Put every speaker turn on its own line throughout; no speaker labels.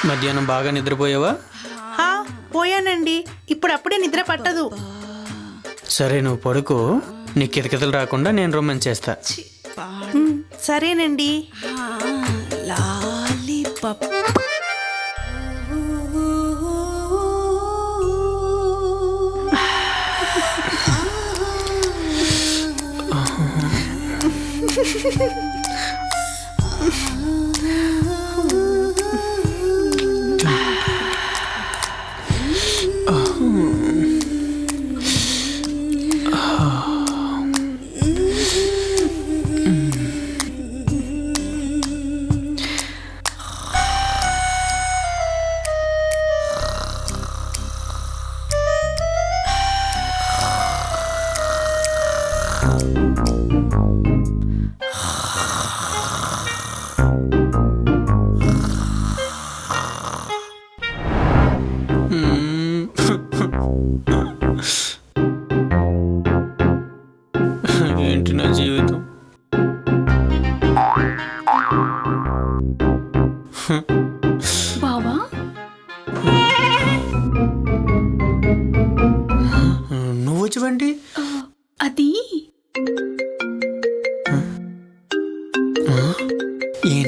మధ్యాహ్నం బాగా నిద్రపోయావా?
పోయానండి. ఇప్పుడప్పుడే నిద్ర పట్టదు.
సరే నువ్వు పడుకో, నీ కితకితలు రాకుండా నేను రొమాన్స్ చేస్తా.
సరేనండి.
లాలీపాప్.
ఏంటి నా జీవితం?
బావా,
నువ్వు వచ్చేవంటి?
అది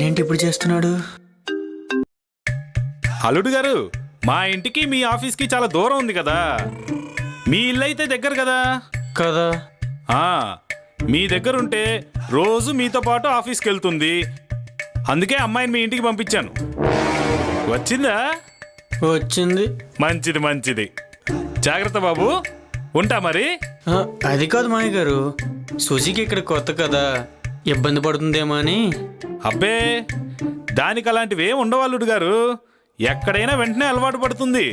ఏంటి ఇప్పుడు చేస్తున్నాడు?
అల్లుడు గారు, మా ఇంటికి మీ ఆఫీస్కి చాలా దూరం ఉంది కదా, మీ ఇల్లు అయితే దగ్గర కదా.
కదా,
మీ దగ్గర ఉంటే రోజు మీతో పాటు ఆఫీస్కి వెళ్తుంది. అందుకే అమ్మాయిని మీ ఇంటికి పంపించాను. వచ్చిందా?
వచ్చింది.
మంచిది మంచిది. జాగ్రత్త బాబు, ఉంటా మరి.
అది కాదు మాయ గారు, సుజీకి ఇక్కడ కొత్త కదా, ఇబ్బంది పడుతుందేమో అని.
అబ్బే, దానికి అలాంటివి ఏం ఉండవు అల్లుడు గారు. ఎక్కడైనా వెంటనే అలవాటు పడుతుంది.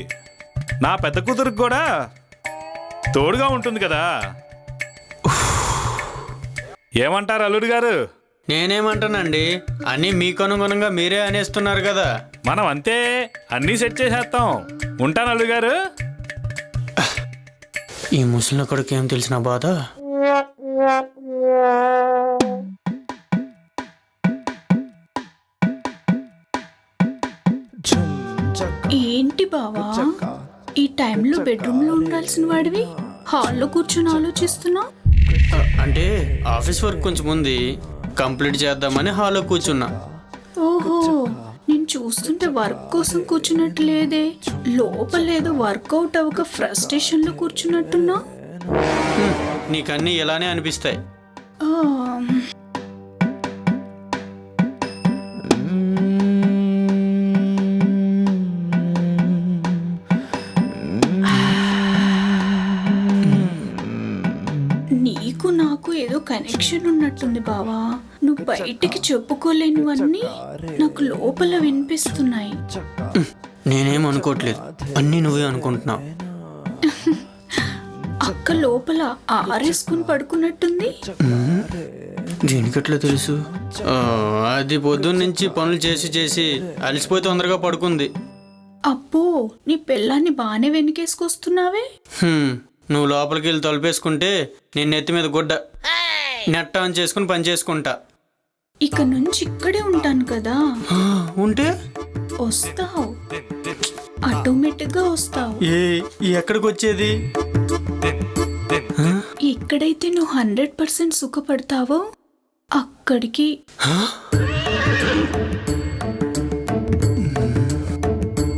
నా పెద్ద కూతురికి కూడా తోడుగా ఉంటుంది కదా. ఏమంటారు అల్లుడు గారు?
నేనేమంటానండి, అన్నీ మీకు అనుగుణంగా మీరే అనేస్తున్నారు కదా.
మనం అంతే, అన్నీ సెట్ చేసేస్తాం. ఉంటాను అల్లుడు గారు.
ఈ ముసలిన కొడుకు ఏం తెలిసిన బాధ.
ఏంటి బావా, ఈ టైంలో బెడ్రూమ్లో ఉండాల్సిన వాడివి హాల్లో కూర్చొని ఆలోచిస్తున్నా?
అంటే ఆఫీస్ వర్క్ కొంచెం ఉంది, కంప్లీట్ చేద్దామని హాల్లో కూర్చున్నా.
ఓహో, నేను చూస్తుంటే వర్క్ కోసం కూర్చున్నట్టు లేదే, లోపలేదో వర్కౌట్ అవ్వక ఫ్రస్ట్రేషన్లో కూర్చున్నట్టున్నా.
నీకన్నీ ఇలానే అనిపిస్తాయి.
ఆ, నీకు నాకు ఏదో కనెక్షన్ ఉన్నట్టుంది బావా. నువ్వు బయటికి చెప్పుకోలేనివన్నీ నాకు లోపల వినిపిస్తున్నాయి.
నేనేం అనుకోవట్లేదు, అన్నీ నువ్వే అనుకుంటున్నావు.
అక్క లోపల ఆరేసుకుని పడుకున్నట్టుంది.
దీనికట్లా తెలుసు? అది పొద్దున్న నుంచి పనులు చేసి చేసి అలసిపోయి తొందరగా పడుకుంది.
అబ్బో, నీ పెళ్ళాన్ని బాగానే వెనకేసుకొస్తున్నావే.
నువ్వు లోపలికి వెళ్ళి తలుపేసుకుంటే నేను నెత్తి మీద గుడ్డ నెట్ట అని చేసుకుని పని చేసుకుంటా.
ఇక నుంచి ఇక్కడే ఉంటాను కదా.
ఉంటే
వస్తావు, ఆటోమేటిక్ గా వస్తావు.
ఎక్కడికి వచ్చేది?
ఎక్కడైతే నువ్వు 100% సుఖపడతావో అక్కడికి.